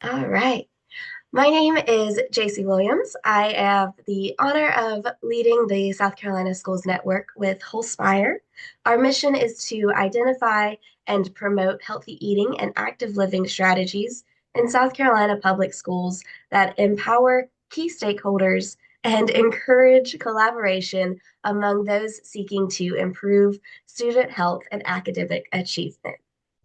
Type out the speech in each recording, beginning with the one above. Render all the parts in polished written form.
All right. My name is JC Williams. I have the honor of leading the South Carolina Schools Network with Wholespire. Our mission is to identify and promote healthy eating and active living strategies in South Carolina public schools that empower key stakeholders and encourage collaboration among those seeking to improve student health and academic achievement.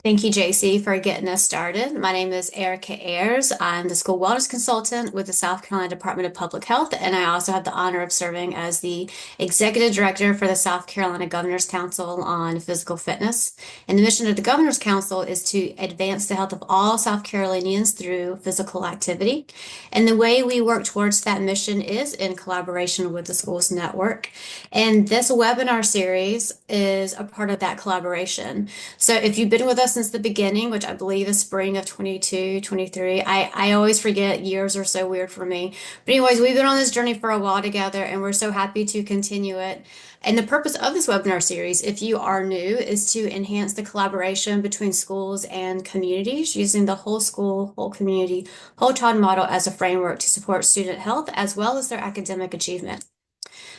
Thank you, JC, for getting us started. My name is Erica Ayers. I'm the school wellness consultant with the South Carolina Department of Public Health, and I also have the honor of serving as the executive director for the South Carolina Governor's Council on Physical Fitness. And the mission of the Governor's Council is to advance the health of all South Carolinians through physical activity. And the way we work towards that mission is in collaboration with the schools network. And this webinar series is a part of that collaboration. So if you've been with us since the beginning, which I believe is spring of 22, 23, I always forget, years are so weird for me. But anyways, we've been on this journey for a while together and we're so happy to continue it. And the purpose of this webinar series, if you are new, is to enhance the collaboration between schools and communities using the whole school, whole community, whole child model as a framework to support student health as well as their academic achievement.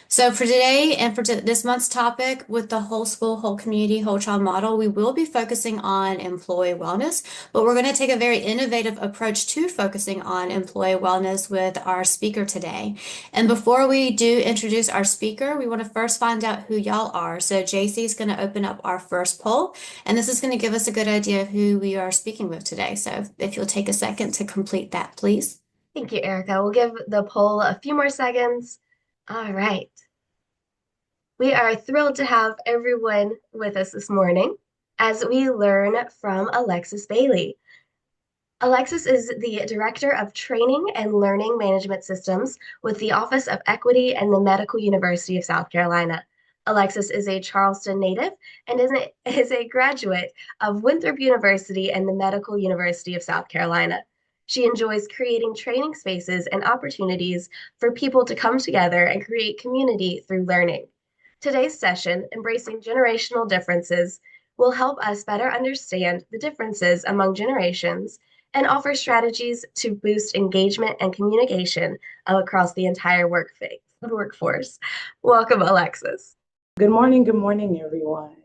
So for today and for this month's topic with the whole school, whole community, whole child model, we will be focusing on employee wellness, but we're going to take a very innovative approach to focusing on employee wellness with our speaker today. And before we do introduce our speaker, we want to first find out who y'all are. So JC is going to open up our first poll, and this is going to give us a good idea of who we are speaking with today. So if you'll take a second to complete that, please. Thank you, Erica. We'll give the poll a few more seconds. All right. We are thrilled to have everyone with us this morning as we learn from Alexis Bailey. Alexis is the Director of Training and Learning Management Systems with the Office of Equity and the Medical University of South Carolina. Alexis is a Charleston native and is a graduate of Winthrop University and the Medical University of South Carolina. She enjoys creating training spaces and opportunities for people to come together and create community through learning. Today's session, Embracing Generational Differences, will help us better understand the differences among generations and offer strategies to boost engagement and communication across the entire workforce. Welcome, Alexis. Good morning, everyone.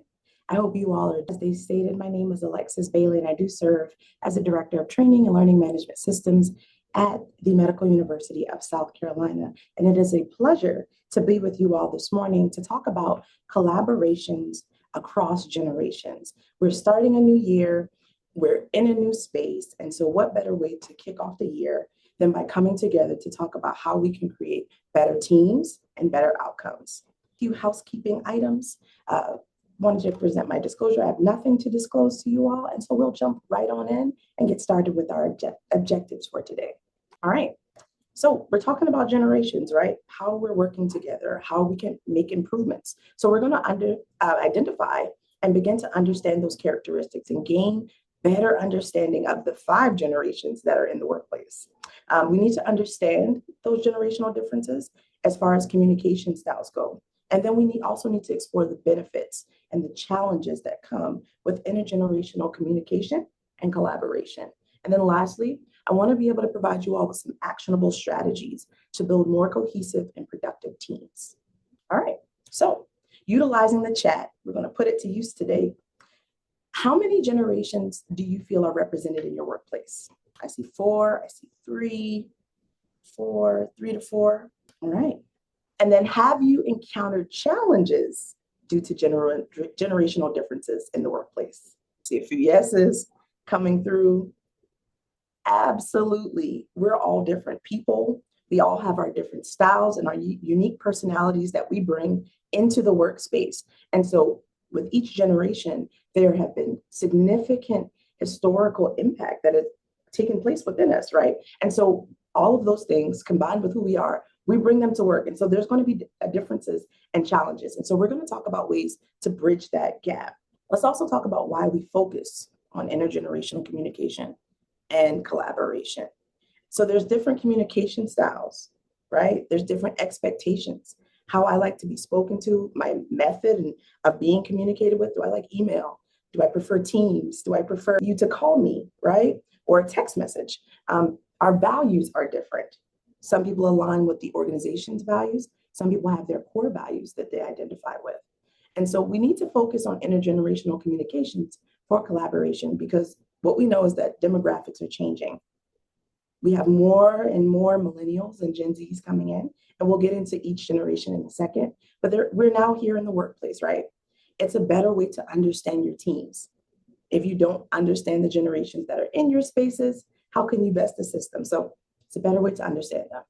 I hope you all are, as they stated, my name is Alexis Bailey, and I do serve as the Director of Training and Learning Management Systems at the Medical University of South Carolina. And it is a pleasure to be with you all this morning to talk about collaborations across generations. We're starting a new year, we're in a new space, and so what better way to kick off the year than by coming together to talk about how we can create better teams and better outcomes. Few housekeeping items. Wanted to present my disclosure. I have nothing to disclose to you all, and so we'll jump right on in and get started with our objectives for today. All right, so we're talking about generations, right? How we're working together, how we can make improvements. So we're going to identify and begin to understand those characteristics and gain better understanding of the 5 generations that are in the workplace. We need to understand those generational differences as far as communication styles go. And then we also need to explore the benefits and the challenges that come with intergenerational communication and collaboration. And then lastly, I want to be able to provide you all with some actionable strategies to build more cohesive and productive teams. All right, so utilizing the chat, we're going to put it to use today. How many generations do you feel are represented in your workplace? I see 4, I see 3, 3 to 4. All right. And then have you encountered challenges due to generational differences in the workplace? See a few yeses coming through. Absolutely. We're all different people. We all have our different styles and our unique personalities that we bring into the workspace. And so with each generation, there have been significant historical impact that has taken place within us, right? And so all of those things combined with who we are, we bring them to work. And so there's going to be differences and challenges. And so we're going to talk about ways to bridge that gap. Let's also talk about why we focus on intergenerational communication and collaboration. So there's different communication styles, right? There's different expectations. How I like to be spoken to, my method of being communicated with. Do I like email? Do I prefer Teams? Do I prefer you to call me, right? Or a text message? Our values are different. Some people align with the organization's values. Some people have their core values that they identify with. And so we need to focus on intergenerational communications for collaboration, because what we know is that demographics are changing. We have more and more millennials and Gen Zs coming in, and we'll get into each generation in a second. But we're now here in the workplace, right? It's a better way to understand your teams. If you don't understand the generations that are in your spaces, how can you best assist them? So it's a better way to understand them.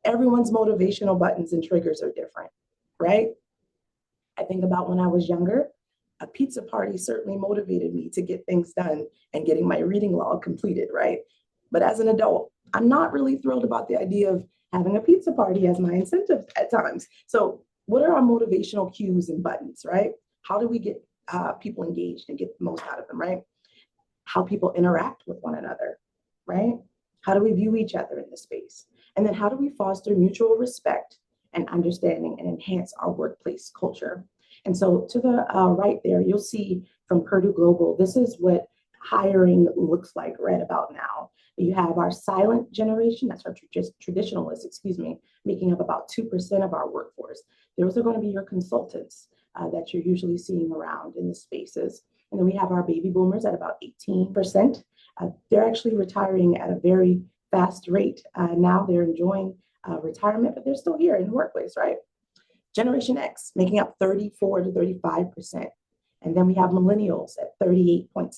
Everyone's motivational buttons and triggers are different, right? I think about when I was younger, a pizza party certainly motivated me to get things done and getting my reading log completed, right? But as an adult, I'm not really thrilled about the idea of having a pizza party as my incentive at times. So what are our motivational cues and buttons, right? How do we get people engaged and get the most out of them, right? How people interact with one another, right? How do we view each other in the space? And then how do we foster mutual respect and understanding and enhance our workplace culture? And so to the right there, you'll see from Purdue Global, this is what hiring looks like right about now. You have our silent generation, that's our traditionalists, making up about 2% of our workforce. Those are going to be your consultants that you're usually seeing around in the spaces. And then we have our baby boomers at about 18%. They're actually retiring at a very fast rate. Now they're enjoying retirement, but they're still here in the workplace, right? Generation X making up 34 to 35%. And then we have millennials at 38.6%.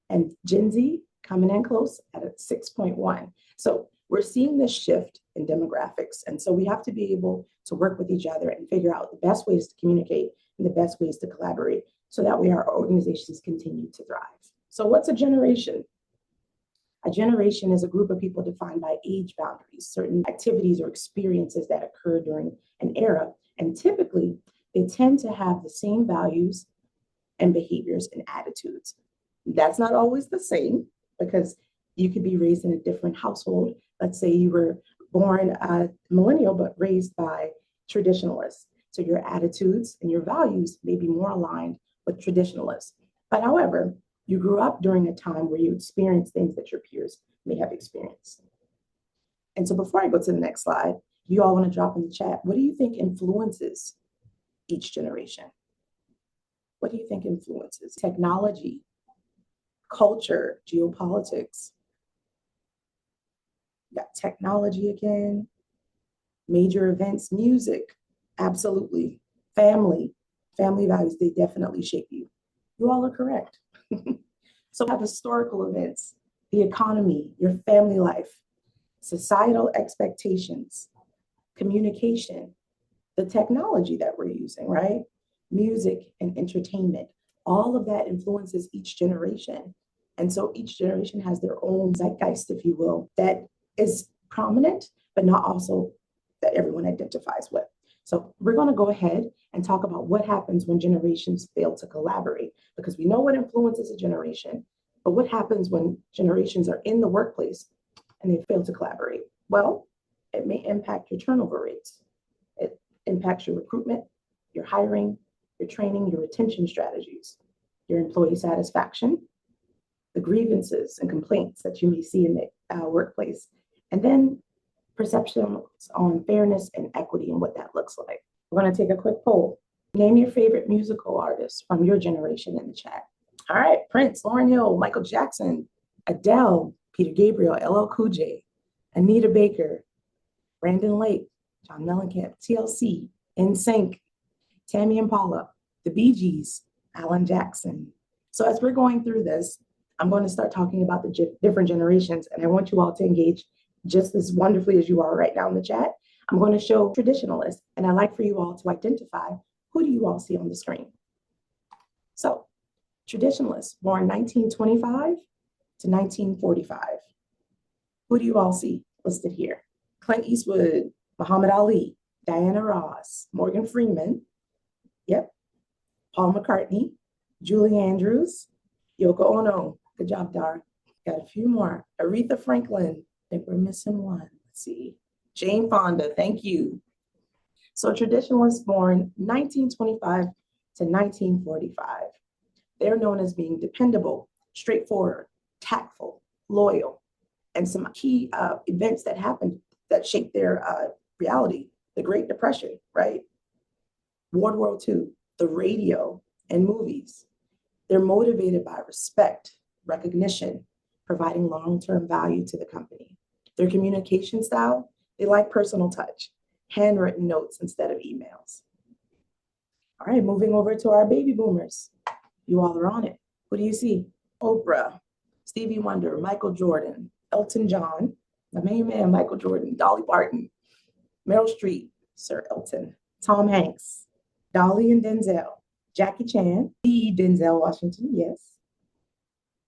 And Gen Z coming in close at a 6.1. So we're seeing this shift in demographics. And so we have to be able to work with each other and figure out the best ways to communicate and the best ways to collaborate so that way our organizations continue to thrive. So what's a generation? A generation is a group of people defined by age boundaries, certain activities or experiences that occur during an era. And typically, they tend to have the same values and behaviors and attitudes. That's not always the same, because you could be raised in a different household. Let's say you were born a millennial, but raised by traditionalists. So your attitudes and your values may be more aligned with traditionalists. But however, you grew up during a time where you experienced things that your peers may have experienced. And so before I go to the next slide, you all want to drop in the chat, what do you think influences each generation? What do you think influences? Technology, culture, geopolitics. You got technology again, major events, music, absolutely. Family values, they definitely shape you. You all are correct. So we have historical events, the economy, your family life, societal expectations, communication, the technology that we're using, right? Music and entertainment, all of that influences each generation. And so each generation has their own zeitgeist, if you will, that is prominent, but not also that everyone identifies with. So we're going to go ahead and talk about what happens when generations fail to collaborate, because we know what influences a generation, but what happens when generations are in the workplace and they fail to collaborate? Well, it may impact your turnover rates. It impacts your recruitment, your hiring, your training, your retention strategies, your employee satisfaction, the grievances and complaints that you may see in the workplace, and then perceptions on fairness and equity and what that looks like. We're going to take a quick poll. Name your favorite musical artist from your generation in the chat. All right, Prince, Lauryn Hill, Michael Jackson, Adele, Peter Gabriel, LL Cool J, Anita Baker, Brandon Lake, John Mellencamp, TLC, NSYNC, Tammy Impala, the Bee Gees, Alan Jackson. So as we're going through this, I'm going to start talking about the different generations, and I want you all to engage just as wonderfully as you are right now in the chat. I'm going to show traditionalists, and I'd like for you all to identify who do you all see on the screen. So traditionalists born 1925 to 1945. Who do you all see listed here? Clint Eastwood, Muhammad Ali, Diana Ross, Morgan Freeman, yep, Paul McCartney, Julie Andrews, Yoko Ono. Good job, Dar. Got a few more. Aretha Franklin. I think we're missing one. Let's see. Jane Fonda. Thank you. So traditionalists born 1925 to 1945. They're known as being dependable, straightforward, tactful, loyal, and some key events that happened that shaped their reality. The Great Depression, right? World War II, the radio and movies. They're motivated by respect, recognition, providing long-term value to the company. Their communication style, they like personal touch, handwritten notes instead of emails. All right, moving over to our baby boomers. You all are on it. What do you see? Oprah, Stevie Wonder, Michael Jordan, Elton John, the main man, Michael Jordan, Dolly Parton, Meryl Streep, Sir Elton, Tom Hanks, Dolly and Denzel, Jackie Chan, the Denzel Washington, yes.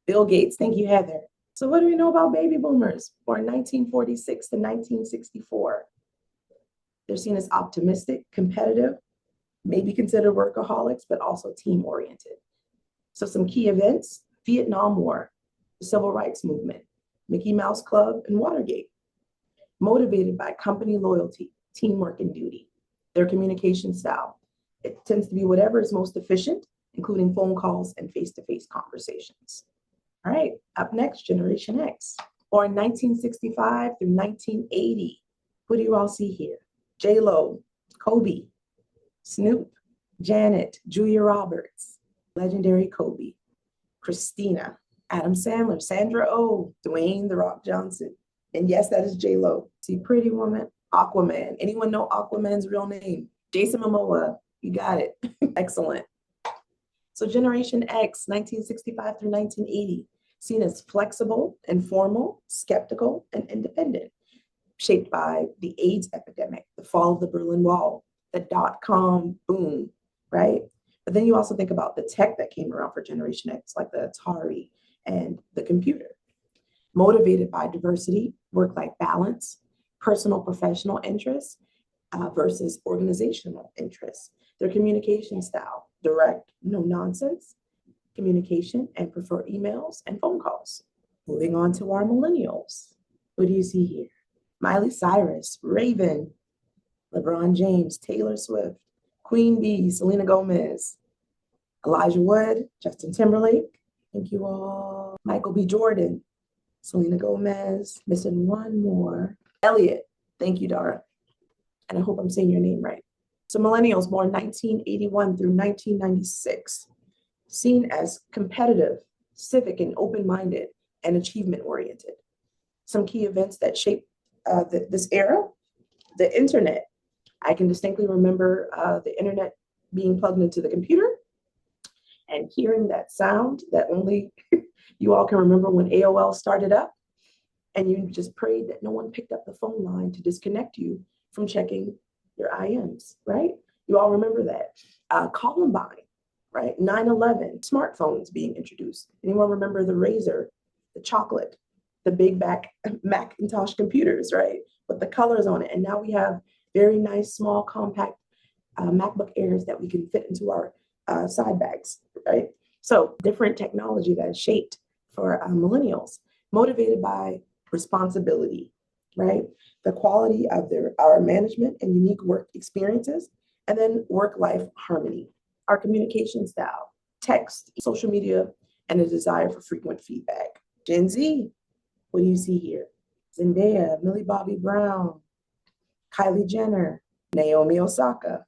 Bill Gates, thank you, Heather. So what do we know about baby boomers? Born 1946 to 1964. They're seen as optimistic, competitive, maybe considered workaholics, but also team-oriented. So some key events: Vietnam War, the Civil Rights Movement, Mickey Mouse Club, and Watergate. Motivated by company loyalty, teamwork, and duty. Their communication style, it tends to be whatever is most efficient, including phone calls and face-to-face conversations. All right, up next, Generation X. Born 1965 through 1980. What do you all see here? J-Lo, Kobe, Snoop, Janet, Julia Roberts, legendary Kobe, Christina, Adam Sandler, Sandra Oh, Dwayne The Rock Johnson. And yes, that is J-Lo. See, Pretty Woman, Aquaman. Anyone know Aquaman's real name? Jason Momoa. You got it. Excellent. So Generation X, 1965 through 1980, seen as flexible, informal, skeptical, and independent, shaped by the AIDS epidemic, the fall of the Berlin Wall, the dot-com boom, right? But then you also think about the tech that came around for Generation X, like the Atari and the computer. Motivated by diversity, work-life balance, personal professional interests versus organizational interests. Their communication style, direct, no nonsense communication, and prefer emails and phone calls. Moving on to our millennials. What do you see here? Miley Cyrus, Raven, LeBron James, Taylor Swift, Queen Bee, Selena Gomez, Elijah Wood, Justin Timberlake. Thank you all. Michael B. Jordan, Selena Gomez, missing one more. Elliot, thank you, Dara. And I hope I'm saying your name right. So millennials born 1981 through 1996, seen as competitive, civic, and open-minded, and achievement-oriented. Some key events that shaped this era: the internet. I can distinctly remember the internet being plugged into the computer and hearing that sound that only you all can remember when AOL started up, and you just prayed that no one picked up the phone line to disconnect you from checking your IMs, right? You all remember that. Columbine, right? 9/11, smartphones being introduced. Anyone remember the Razor, the chocolate, the big Macintosh computers, right? With the colors on it. And now we have very nice, small, compact MacBook Airs that we can fit into our side bags, right? So different technology that is shaped for millennials, motivated by responsibility, right? The quality of our management and unique work experiences, and then work-life harmony. Our communication style, text, social media, and a desire for frequent feedback. Gen Z, what do you see here? Zendaya, Millie Bobby Brown, Kylie Jenner, Naomi Osaka,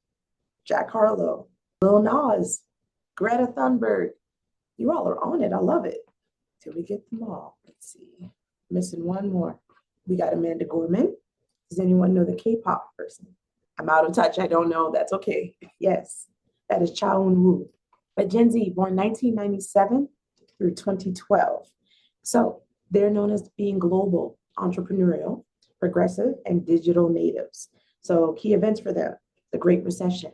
Jack Harlow, Lil Nas, Greta Thunberg. You all are on it. I love it. Till we get them all. Let's see. Missing one more. We got Amanda Gorman. Does anyone know the K-pop person? I'm out of touch. I don't know. That's okay. Yes, that is Chow Eun-woo. But Gen Z, born 1997 through 2012. So they're known as being global, entrepreneurial, progressive, and digital natives. So key events for them: the Great Recession,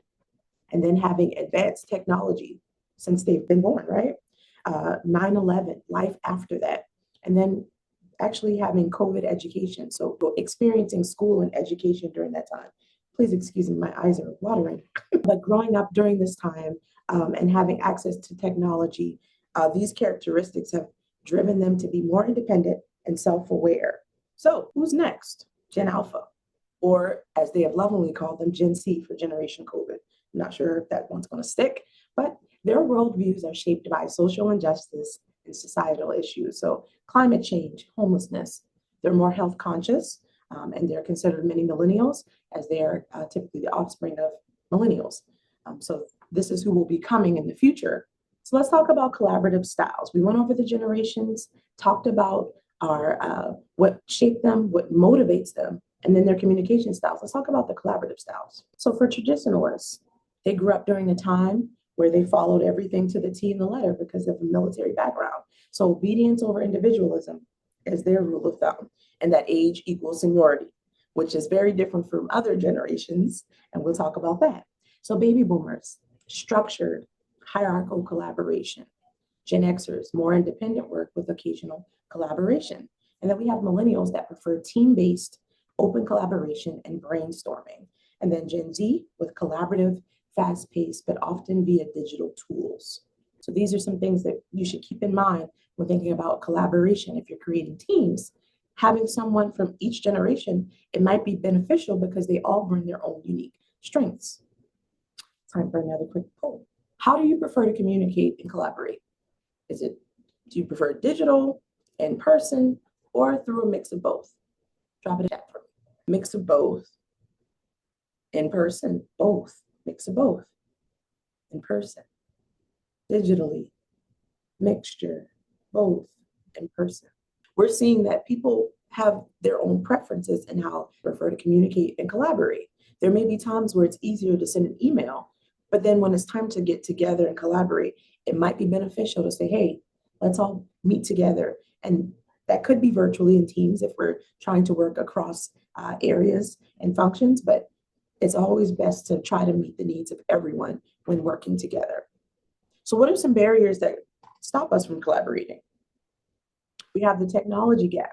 and then having advanced technology since they've been born, right? 9/11, life after that, and then actually having COVID education. So experiencing school and education during that time. Please excuse me, my eyes are watering. But growing up during this time and having access to technology, these characteristics have driven them to be more independent and self-aware. So who's next? Gen Alpha, or as they have lovingly called them, Gen C for Generation COVID. I'm not sure if that one's going to stick, but Their worldviews are shaped by social injustice and societal issues. So climate change, homelessness. They're more health conscious, and they're considered many millennials as they are typically the offspring of millennials. So this is who will be coming in the future. So let's talk about collaborative styles. We went over the generations, talked about our what shaped them, what motivates them, and then their communication styles. Let's talk about the collaborative styles. So for traditionalists, they grew up during a time where they followed everything to the T and the letter because of a military background. So obedience over individualism is their rule of thumb, and that age equals seniority, which is very different from other generations, and we'll talk about that. So baby boomers, structured, hierarchical collaboration. Gen Xers, more independent work with occasional collaboration. And then we have millennials that prefer team-based, open collaboration and brainstorming. And then Gen Z with collaborative, fast-paced, but often via digital tools. So these are some things that you should keep in mind when thinking about collaboration. If you're creating teams, having someone from each generation, it might be beneficial because they all bring their own unique strengths. Time for another quick poll. How do you prefer to communicate and collaborate? Do you prefer digital, in person, or through a mix of both? Drop it in chat for me. Mix of both. In person, both. Mix of both. In person. Digitally. Mixture. Both. In person. We're seeing that people have their own preferences in how they prefer to communicate and collaborate. There may be times where it's easier to send an email, but then when it's time to get together and collaborate, it might be beneficial to say, hey, let's all meet together. And that could be virtually in teams if we're trying to work across areas and functions, but it's always best to try to meet the needs of everyone when working together. So what are some barriers that stop us from collaborating? We have the technology gap.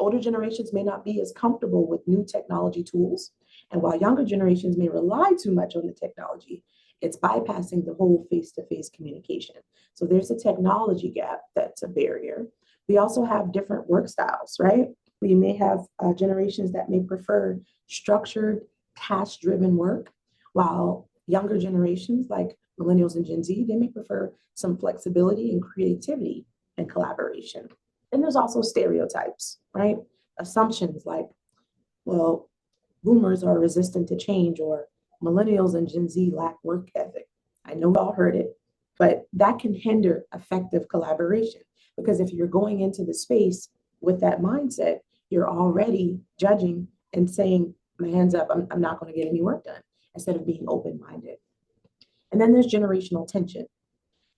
Older generations may not be as comfortable with new technology tools. And while younger generations may rely too much on the technology, it's bypassing the whole face-to-face communication. So there's a technology gap that's a barrier. We also have different work styles, right? We may have generations that may prefer structured, task-driven work, while younger generations like millennials and Gen Z, they may prefer some flexibility and creativity and collaboration. And there's also stereotypes, right? Assumptions like, well, boomers are resistant to change, or millennials and Gen Z lack work ethic. I know we all heard it, but that can hinder effective collaboration because if you're going into the space with that mindset, you're already judging and saying, my hands up, I'm not going to get any work done, instead of being open-minded. And then there's generational tension.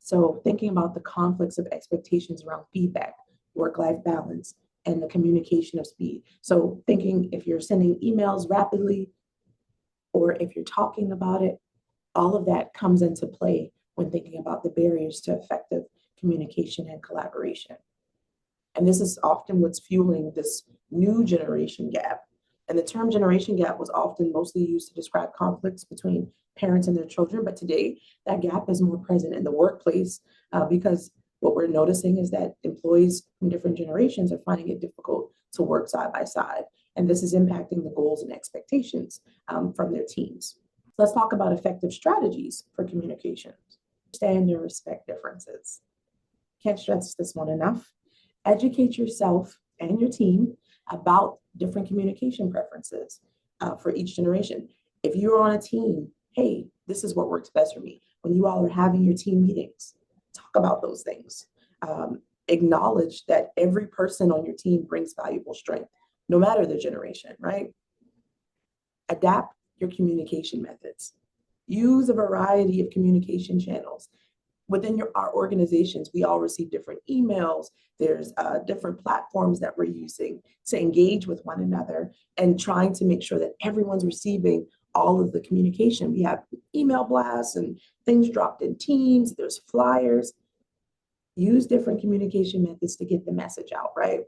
So thinking about the conflicts of expectations around feedback, work-life balance, and the communication of speed. So thinking if you're sending emails rapidly or if you're talking about it, all of that comes into play when thinking about the barriers to effective communication and collaboration. And this is often what's fueling this new generation gap. And the term generation gap was often mostly used to describe conflicts between parents and their children. But today, that gap is more present in the workplace because what we're noticing is that employees from different generations are finding it difficult to work side by side. And this is impacting the goals and expectations from their teams. Let's talk about effective strategies for communication. Understand and respect differences. Can't stress this one enough. Educate yourself and your team about different communication preferences for each generation. If you're on a team, hey, this is what works best for me. When you all are having your team meetings, talk about those things. Acknowledge that every person on your team brings valuable strength, no matter the generation, right? Adapt your communication methods. Use a variety of communication channels. Within our organizations, we all receive different emails. There's different platforms that we're using to engage with one another and trying to make sure that everyone's receiving all of the communication. We have email blasts and things dropped in Teams. There's flyers. Use different communication methods to get the message out, right?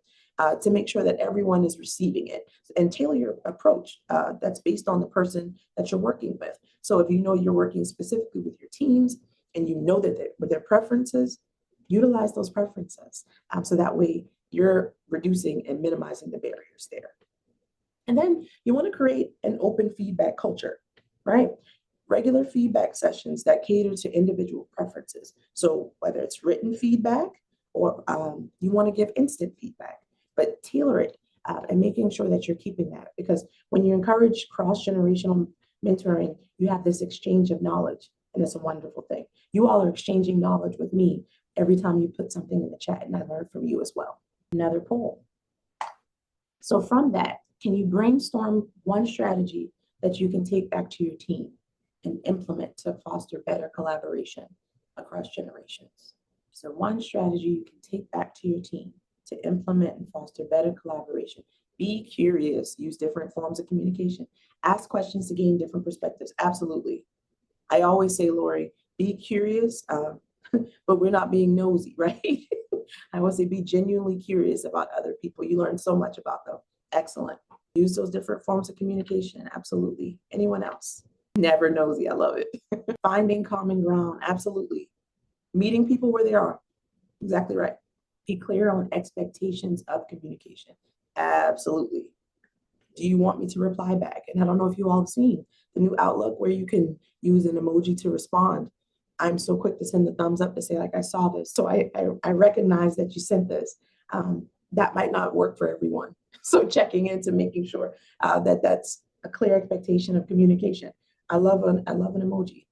To make sure that everyone is receiving it, and tailor your approach that's based on the person that you're working with. So if you know you're working specifically with your teams and you know that with their preferences, utilize those preferences. So that way you're reducing and minimizing the barriers there. And then you want to create an open feedback culture, right? Regular feedback sessions that cater to individual preferences. So whether it's written feedback or you want to give instant feedback, but tailor it and making sure that you're keeping that. Because when you encourage cross-generational mentoring, you have this exchange of knowledge, and it's a wonderful thing. You all are exchanging knowledge with me every time you put something in the chat, and I learn from you as well. Another poll. So from that, can you brainstorm one strategy that you can take back to your team and implement to foster better collaboration across generations? So one strategy you can take back to your team to implement and foster better collaboration. Be curious, use different forms of communication, ask questions to gain different perspectives. Absolutely. I always say, Lori, be curious, but we're not being nosy, right? I always say be genuinely curious about other people. You learn so much about them. Excellent. Use those different forms of communication. Absolutely. Anyone else? Never nosy. I love it. Finding common ground. Absolutely. Meeting people where they are. Exactly right. Be clear on expectations of communication. Absolutely. Do you want me to reply back? And I don't know if you all have seen the new Outlook where you can use an emoji to respond. I'm so quick to send the thumbs up to say, like, I saw this. So I recognize that you sent this. That might not work for everyone. So checking into making sure that that's a clear expectation of communication. I love an emoji.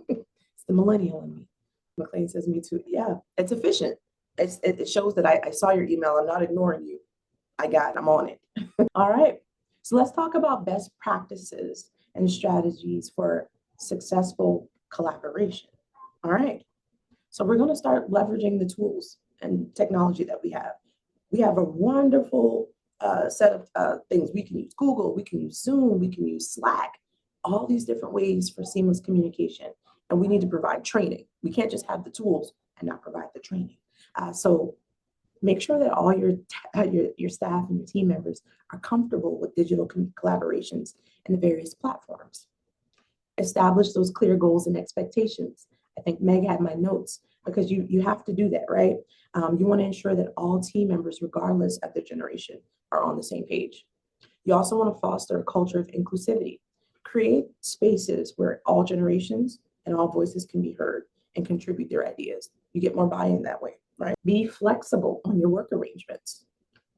It's the millennial in me. McLean says me too. Yeah, it's efficient. It shows that I saw your email. I'm not ignoring you. I'm on it. All right. So let's talk about best practices and strategies for successful collaboration. All right. So we're going to start leveraging the tools and technology that we have. We have a wonderful set of things. We can use Google, we can use Zoom, we can use Slack, all these different ways for seamless communication. And we need to provide training. We can't just have the tools and not provide the training. So make sure that all your staff and your team members are comfortable with digital collaborations and the various platforms. Establish those clear goals and expectations. I think Meg had my notes because you have to do that, right? You want to ensure that all team members, regardless of their generation, are on the same page. You also want to foster a culture of inclusivity. Create spaces where all generations and all voices can be heard and contribute their ideas. You get more buy-in that way, right? Be flexible on your work arrangements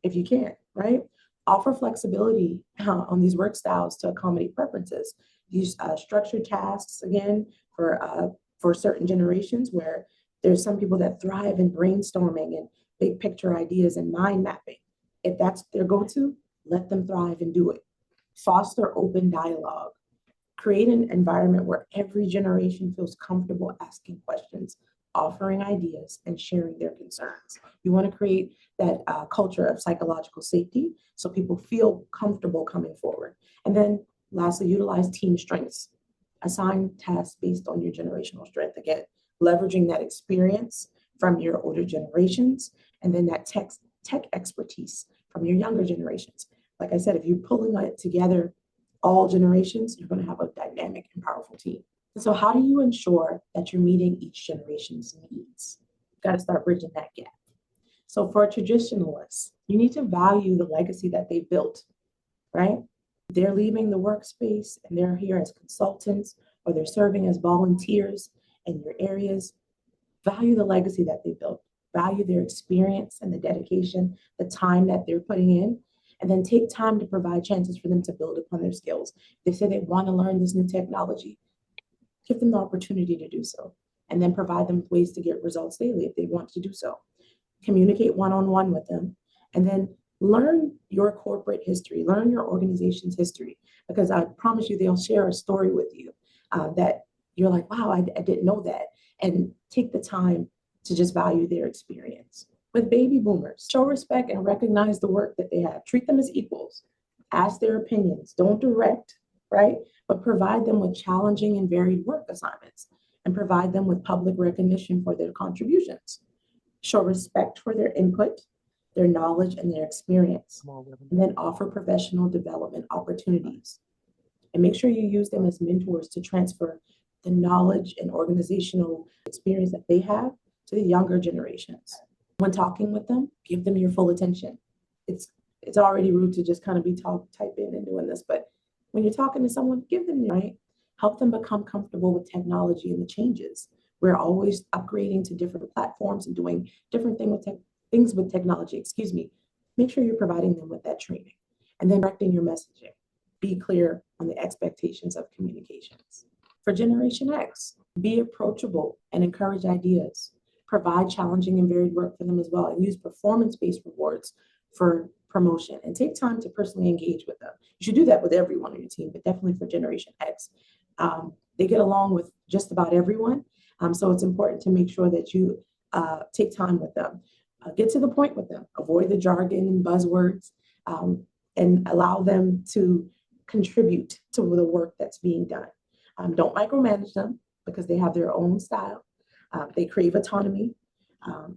if you can, right? Offer flexibility on these work styles to accommodate preferences. Use structured tasks, again, for certain generations where there's some people that thrive in brainstorming and big picture ideas and mind mapping. If that's their go-to, let them thrive and do it. Foster open dialogue. Create an environment where every generation feels comfortable asking questions, offering ideas, and sharing their concerns. You want to create that culture of psychological safety so people feel comfortable coming forward. And then lastly, utilize team strengths. Assign tasks based on your generational strength. Again, leveraging that experience from your older generations and then that tech expertise from your younger generations. Like I said, if you're pulling it together, all generations, you're going to have a dynamic and powerful team. So how do you ensure that you're meeting each generation's needs? You've got to start bridging that gap. So for traditionalists, you need to value the legacy that they built, right? They're leaving the workspace and they're here as consultants or they're serving as volunteers in your areas. Value the legacy that they built. Value their experience and the dedication, the time that they're putting in, and then take time to provide chances for them to build upon their skills. They say they want to learn this new technology. Give them the opportunity to do so, and then provide them with ways to get results daily if they want to do so. Communicate one-on-one with them, and then learn your corporate history, learn your organization's history, because I promise you they'll share a story with you that you're like, wow, I didn't know that. And take the time to just value their experience. With baby boomers, show respect and recognize the work that they have. Treat them as equals. Ask their opinions. Don't direct, right? But provide them with challenging and varied work assignments and provide them with public recognition for their contributions. Show respect for their input, their knowledge, and their experience. And then offer professional development opportunities. And make sure you use them as mentors to transfer the knowledge and organizational experience that they have to the younger generations. When talking with them, give them your full attention. It's already rude to just kind of be typing and doing this, but when you're talking to someone, give them, right? Help them become comfortable with technology and the changes. We're always upgrading to different platforms and doing different things with technology, excuse me. Make sure you're providing them with that training and then directing your messaging. Be clear on the expectations of communications. For Generation X, be approachable and encourage ideas. Provide challenging and varied work for them as well, and use performance-based rewards for promotion, and take time to personally engage with them. You should do that with everyone on your team, but definitely for Generation X. They get along with just about everyone, so it's important to make sure that you take time with them. Get to the point with them. Avoid the jargon and buzzwords, and allow them to contribute to the work that's being done. Don't micromanage them because they have their own style. They crave autonomy.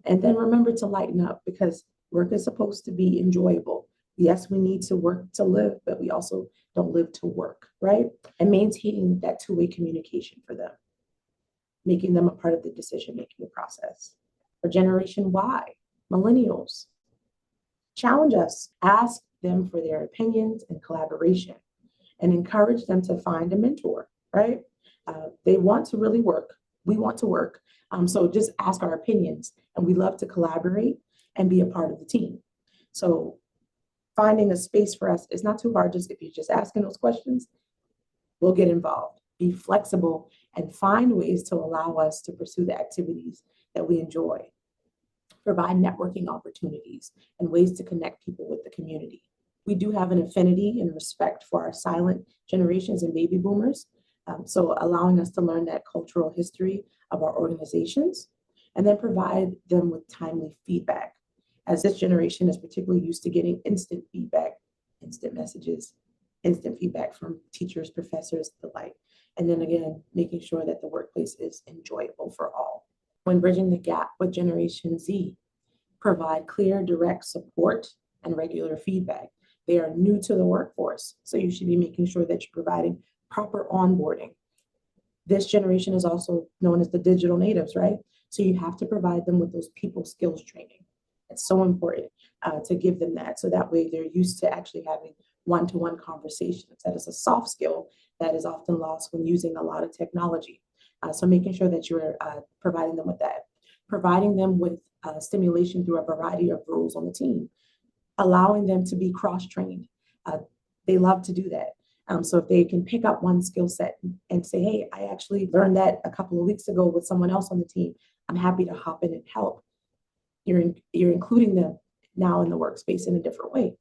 And then remember to lighten up, because work is supposed to be enjoyable. Yes, we need to work to live, but we also don't live to work, right? And maintaining that two-way communication for them, making them a part of the decision-making process. For Generation Y, Millennials, challenge us, ask them for their opinions and collaboration, and encourage them to find a mentor, right? They want to really work. We want to work. So just ask our opinions, and we love to collaborate and be a part of the team. So finding a space for us is not too hard. Just if you're just asking those questions, we'll get involved. Be flexible and find ways to allow us to pursue the activities that we enjoy. Provide networking opportunities and ways to connect people with the community. We do have an affinity and respect for our silent generations and baby boomers. So allowing us to learn that cultural history of our organizations, and then provide them with timely feedback, as this generation is particularly used to getting instant feedback, instant messages, instant feedback from teachers, professors, the like. And then again, making sure that the workplace is enjoyable for all. When bridging the gap with Generation Z, provide clear, direct support and regular feedback. They are new to the workforce, so you should be making sure that you're providing proper onboarding. This generation is also known as the digital natives, right? So you have to provide them with those people skills training. It's so important to give them that, so that way they're used to actually having one-to-one conversations. That is a soft skill that is often lost when using a lot of technology. So making sure that you're providing them with that. Providing them with stimulation through a variety of roles on the team. Allowing them to be cross-trained. They love to do that. So if they can pick up one skill set and say, hey, I actually learned that a couple of weeks ago with someone else on the team, I'm happy to hop in and help. You're including them now in the workspace in a different way.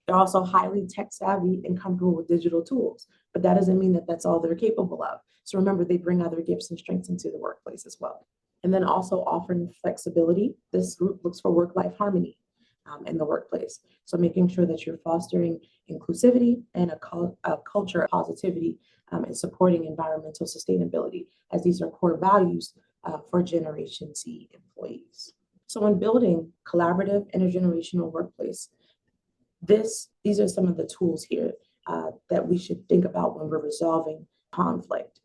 They're also highly tech savvy and comfortable with digital tools, but that doesn't mean that that's all they're capable of. So remember, they bring other gifts and strengths into the workplace as well. And then also offering flexibility. This group looks for work-life harmony in the workplace. So making sure that you're fostering inclusivity and a culture of positivity, and supporting environmental sustainability, as these are core values for Generation Z employees. So when building collaborative intergenerational workplace, these are some of the tools here that we should think about when we're resolving conflict.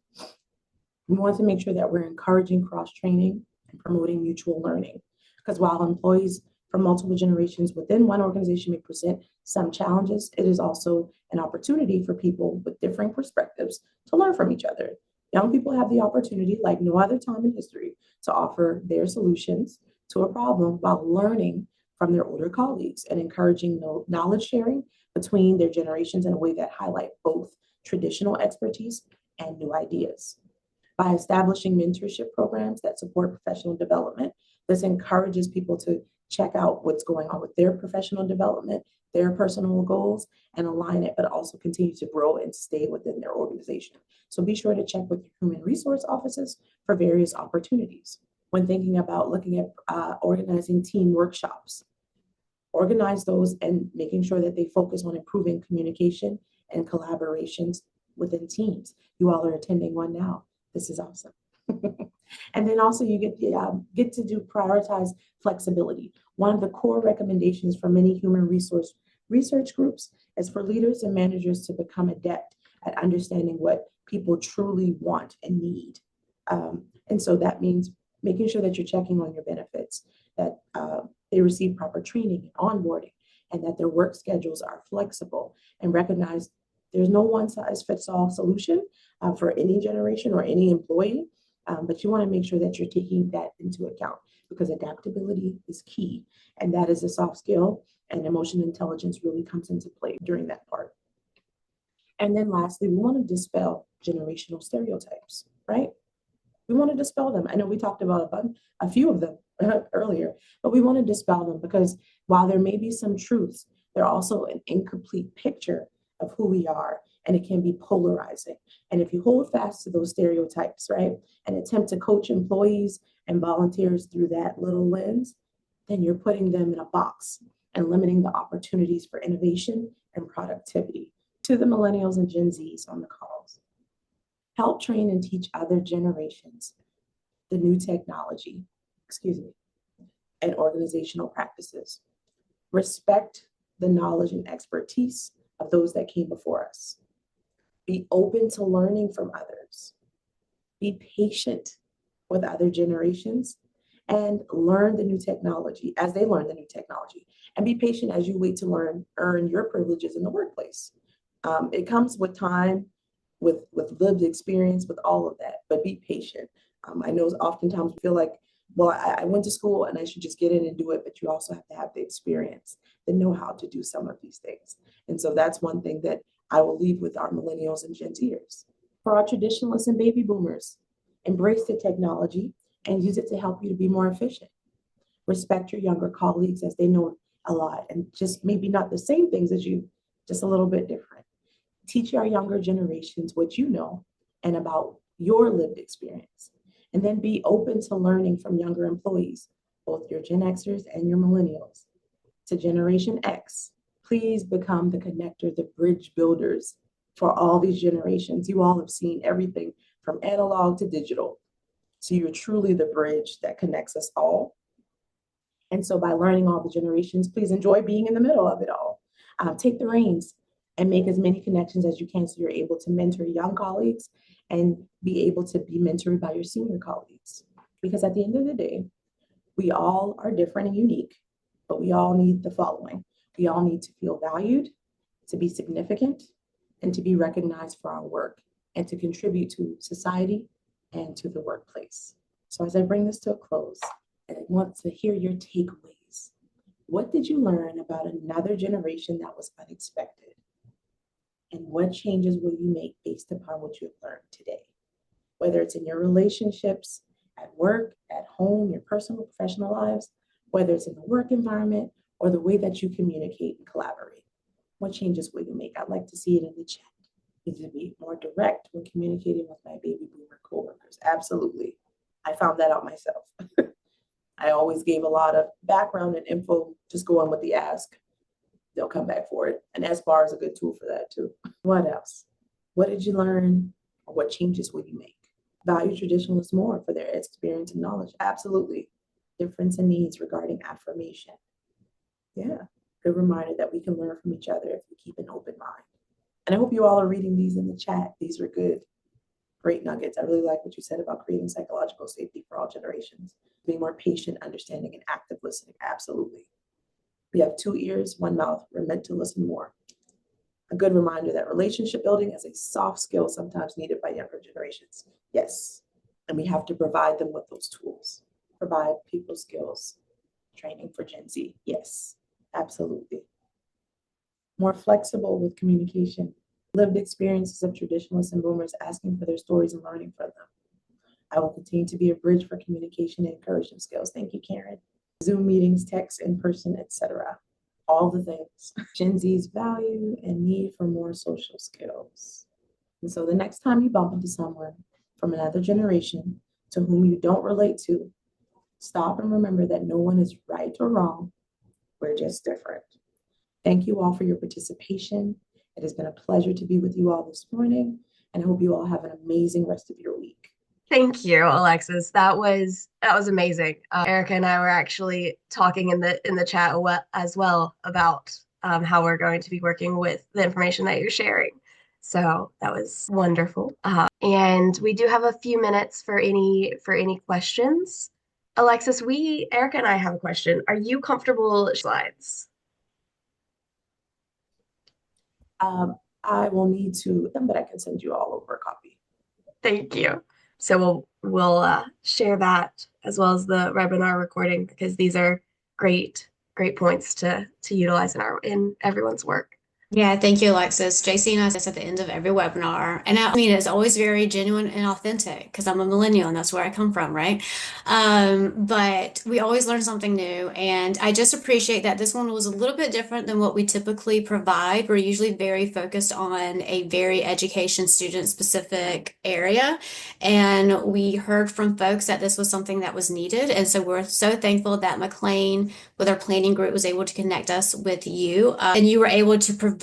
We want to make sure that we're encouraging cross-training and promoting mutual learning, because while employees from multiple generations within one organization may present some challenges, it is also an opportunity for people with differing perspectives to learn from each other. Young people have the opportunity, like no other time in history, to offer their solutions to a problem while learning from their older colleagues, and encouraging knowledge sharing between their generations in a way that highlight both traditional expertise and new ideas. By establishing mentorship programs that support professional development, this encourages people to check out what's going on with their professional development, their personal goals, and align it, but also continue to grow and stay within their organization. So be sure to check with your human resource offices for various opportunities. When thinking about looking at organizing team workshops, organize those and making sure that they focus on improving communication and collaborations within teams. You all are attending one now. This is awesome. And then also you get to prioritize flexibility. One of the core recommendations for many human resource research groups is for leaders and managers to become adept at understanding what people truly want and need. And so that means making sure that you're checking on your benefits, that they receive proper training and onboarding, and that their work schedules are flexible, and recognize There's no one size fits all solution for any generation or any employee, but you want to make sure that you're taking that into account because adaptability is key, and that is a soft skill, and emotional intelligence really comes into play during that part. And then lastly, we want to dispel generational stereotypes, right? We want to dispel them. I know we talked about a few of them earlier, but we want to dispel them because while there may be some truths, they're also an incomplete picture of who we are, and it can be polarizing. And if you hold fast to those stereotypes, right, and attempt to coach employees and volunteers through that little lens, then you're putting them in a box and limiting the opportunities for innovation and productivity. To the millennials and Gen Zs on the calls, help train and teach other generations the new technology, and organizational practices. Respect the knowledge and expertise of those that came before us. Be open to learning from others. Be patient with other generations and learn the new technology as they learn the new technology. And be patient as you wait to earn your privileges in the workplace. It comes with time, with lived experience, with all of that, but be patient. I know oftentimes we feel like, well, I went to school and I should just get in and do it, but you also have to have the experience, the know-how to do some of these things. And so that's one thing that I will leave with our millennials and Gen Zers. For our traditionalists and baby boomers, embrace the technology and use it to help you to be more efficient. Respect your younger colleagues as they know a lot and just maybe not the same things as you, just a little bit different. Teach our younger generations what you know and about your lived experience. And then be open to learning from younger employees, both your Gen Xers and your millennials. To Generation X, please become the connector, the bridge builders for all these generations. You all have seen everything from analog to digital. So you're truly the bridge that connects us all. And so by learning all the generations, please enjoy being in the middle of it all. Take the reins and make as many connections as you can so you're able to mentor young colleagues and be able to be mentored by your senior colleagues. Because at the end of the day, we all are different and unique, but we all need the following. We all need to feel valued, to be significant, and to be recognized for our work and to contribute to society and to the workplace. So as I bring this to a close, I want to hear your takeaways. What did you learn about another generation that was unexpected? And what changes will you make based upon what you have learned today? Whether it's in your relationships, at work, at home, your personal, professional lives, whether it's in the work environment or the way that you communicate and collaborate. What changes will you make? I'd like to see it in the chat. Need to be more direct when communicating with my baby boomer coworkers. Absolutely. I found that out myself. I always gave a lot of background and info, just go on with the ask. They'll come back for it. And SBAR is a good tool for that too. What else? What did you learn? Or what changes will you make? Value traditionalists more for their experience and knowledge. Absolutely. Difference in needs regarding affirmation. Yeah. Good reminder that we can learn from each other if we keep an open mind. And I hope you all are reading these in the chat. These were good, great nuggets. I really like what you said about creating psychological safety for all generations. Being more patient, understanding, and active listening. Absolutely. We have 2 ears, 1 mouth. We're meant to listen more. A good reminder that relationship building is a soft skill sometimes needed by younger generations. Yes. And we have to provide them with those tools. Provide people skills. Training for Gen Z. Yes, absolutely. More flexible with communication. Lived experiences of traditionalists and boomers asking for their stories and learning from them. I will continue to be a bridge for communication and encouragement skills. Thank you, Karen. Zoom meetings, text, in person, etc. All the things. Gen Z's value and need for more social skills. And so the next time you bump into someone from another generation to whom you don't relate to, stop and remember that no one is right or wrong. We're just different. Thank you all for your participation. It has been a pleasure to be with you all this morning, and I hope you all have an amazing rest of your week. Thank you, Alexis. That was amazing. Erica and I were actually talking in the chat as well about how we're going to be working with the information that you're sharing. So that was wonderful. And we do have a few minutes for any questions. Alexis, Erica and I have a question. Are you comfortable slides? I will need to them, but I can send you all over a copy. Thank you. So we'll share that as well as the webinar recording because these are great points to utilize in everyone's work. Yeah, thank you, Alexis. JC and I say this at the end of every webinar. And I mean, it's always very genuine and authentic because I'm a millennial and that's where I come from, right? But we always learn something new. And I just appreciate that this one was a little bit different than what we typically provide. We're usually very focused on a very education student specific area. And we heard from folks that this was something that was needed. And so we're so thankful that McLean with our planning group was able to connect us with you. And you were able to provide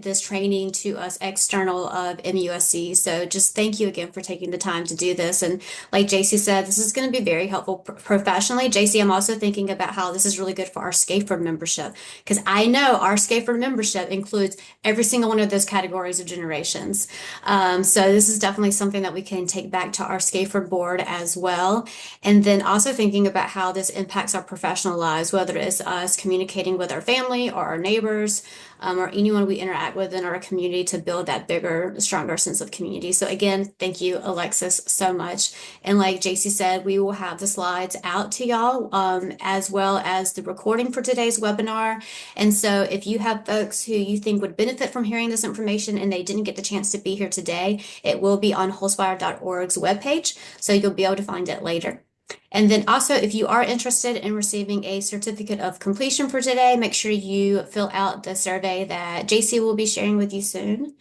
this training to us external of MUSC. So just thank you again for taking the time to do this. And like JC said, this is going to be very helpful professionally. JC, I'm also thinking about how this is really good for our Scafer membership because I know our Scafer membership includes every single one of those categories of generations. So this is definitely something that we can take back to our Scafer board as well. And then also thinking about how this impacts our professional lives, whether it's us communicating with our family or our neighbors, or anyone we interact with in our community to build that bigger, stronger sense of community. So again, thank you, Alexis, so much. And like JC said, we will have the slides out to y'all, as well as the recording for today's webinar. And so if you have folks who you think would benefit from hearing this information and they didn't get the chance to be here today, it will be on wholespire.org's webpage. So you'll be able to find it later. And then also, if you are interested in receiving a certificate of completion for today, make sure you fill out the survey that JC will be sharing with you soon.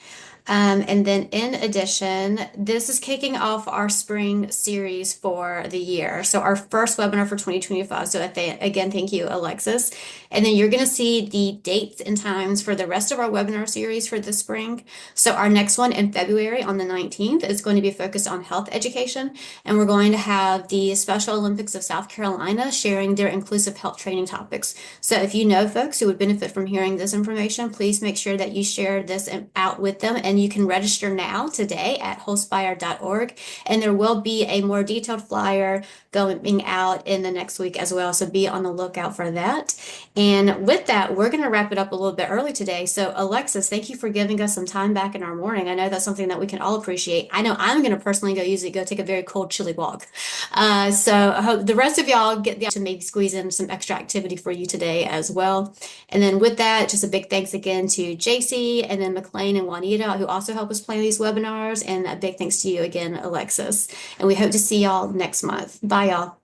And then in addition, this is kicking off our spring series for the year. So our first webinar for 2025. So again, thank you, Alexis. And then you're going to see the dates and times for the rest of our webinar series for the spring. So our next one in February on the 19th is going to be focused on health education. And we're going to have the Special Olympics of South Carolina sharing their inclusive health training topics. So if you know folks who would benefit from hearing this information, please make sure that you share this out with them. And you can register now today at wholespire.org. And there will be a more detailed flyer going out in the next week as well. So be on the lookout for that. And with that, we're going to wrap it up a little bit early today. So Alexis, thank you for giving us some time back in our morning. I know that's something that we can all appreciate. I know I'm going to personally go take a very cold, chilly walk. So I hope the rest of y'all get the to maybe squeeze in some extra activity for you today as well. And then with that, just a big thanks again to JC and then McLean and Juanita, who also help us plan these webinars. And a big thanks to you again, Alexis. And we hope to see y'all next month. Bye, y'all.